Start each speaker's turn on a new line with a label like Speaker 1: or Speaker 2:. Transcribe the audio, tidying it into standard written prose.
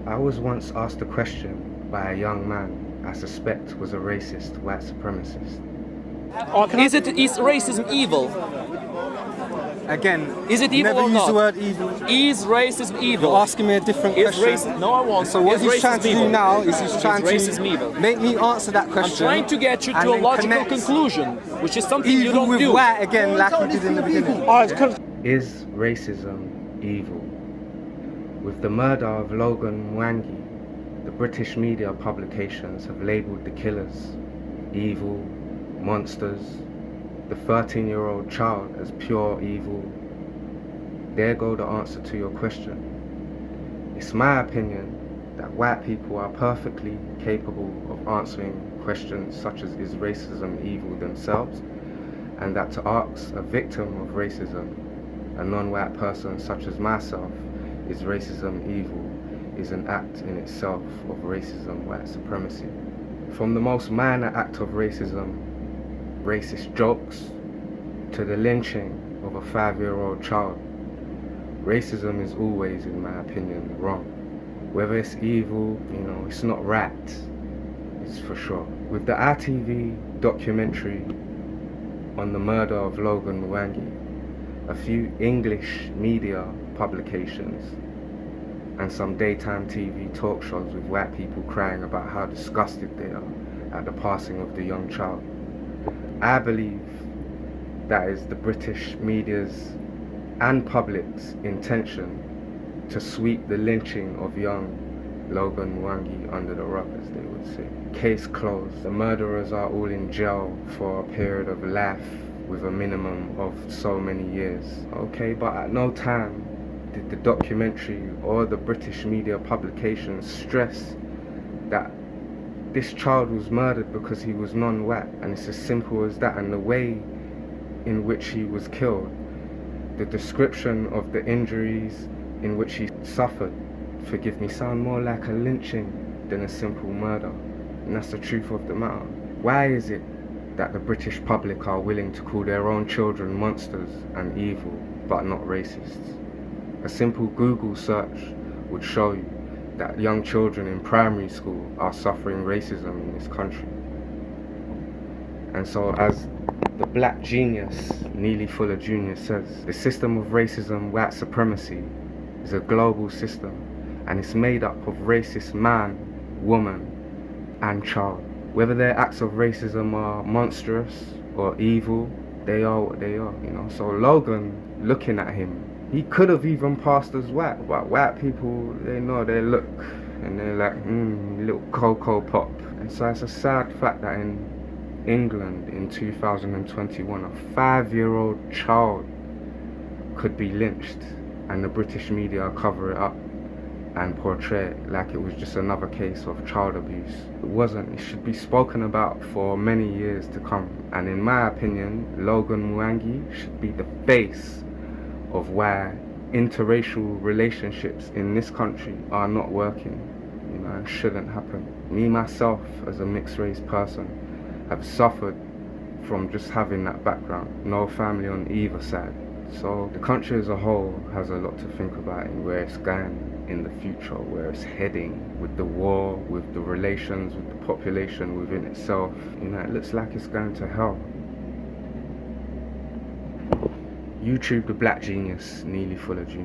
Speaker 1: I was once asked a question by a young man I suspect was a racist white supremacist.
Speaker 2: Is racism evil?
Speaker 3: Again,
Speaker 2: Is it evil
Speaker 3: never
Speaker 2: or
Speaker 3: use
Speaker 2: not?
Speaker 3: the word evil.
Speaker 2: Is racism evil?
Speaker 3: You're asking me a different
Speaker 2: Is
Speaker 3: question.
Speaker 2: racism? No, I won't.
Speaker 3: So what
Speaker 2: Is
Speaker 3: he's trying to
Speaker 2: racism
Speaker 3: do
Speaker 2: evil?
Speaker 3: now is he's trying
Speaker 2: Is racism evil?
Speaker 3: to make me answer that
Speaker 2: I'm
Speaker 3: question.
Speaker 2: trying to get you
Speaker 3: and
Speaker 2: to a
Speaker 3: then
Speaker 2: logical
Speaker 3: connect
Speaker 2: conclusion, which is something you
Speaker 3: evil
Speaker 2: don't
Speaker 3: with
Speaker 2: do.
Speaker 3: white again, like he did in the beginning.
Speaker 1: Is racism evil? With the murder of Logan Mwangi, the British media publications have labelled the killers evil, monsters, the 13-year-old child as pure evil. There go the answer to your question. It's my opinion that white people are perfectly capable of answering questions such as is racism evil themselves, and that to ask a victim of racism, a non-white person such as myself, is racism evil, is an act in itself of racism, white supremacy. From the most minor act of racism, racist jokes, to the lynching of a 5-year-old child, racism is always, in my opinion, wrong. Whether it's evil, it's not right, it's for sure. With the ITV documentary on the murder of Logan Mwangi, a few English media publications, and some daytime TV talk shows with white people crying about how disgusted they are at the passing of the young child. I believe that is the British media's and public's intention to sweep the lynching of young Logan Mwangi under the rug, as they would say. Case closed. The murderers are all in jail for a period of life with a minimum of so many years. Okay, but at no time did the documentary or the British media publications stress that this child was murdered because he was non-white, and it's as simple as that. And the way in which he was killed, the description of the injuries in which he suffered, forgive me, sound more like a lynching than a simple murder. And that's the truth of the matter. Why is it that the British public are willing to call their own children monsters and evil, but not racists? A simple Google search would show you that young children in primary school are suffering racism in this country. And so, as the black genius, Neely Fuller Jr. says, the system of racism, white supremacy, is a global system, and it's made up of racist man, woman, and child. Whether their acts of racism are monstrous or evil, they are what they are, So Logan, looking at him, he could have even passed as white, but white people, they know their look, and they're like, little cocoa pop. And so it's a sad fact that in England in 2021, a 5-year-old child could be lynched, and the British media cover it up and portray it like it was just another case of child abuse. It wasn't. It should be spoken about for many years to come. And in my opinion, Logan Mwangi should be the face of why interracial relationships in this country are not working, and shouldn't happen. Me, myself, as a mixed race person, have suffered from just having that background, no family on either side. So the country as a whole has a lot to think about in where it's going in the future, where it's heading with the war, with the relations, with the population within itself. It looks like it's going to hell. YouTube, the black genius, Neely Fuller Jr.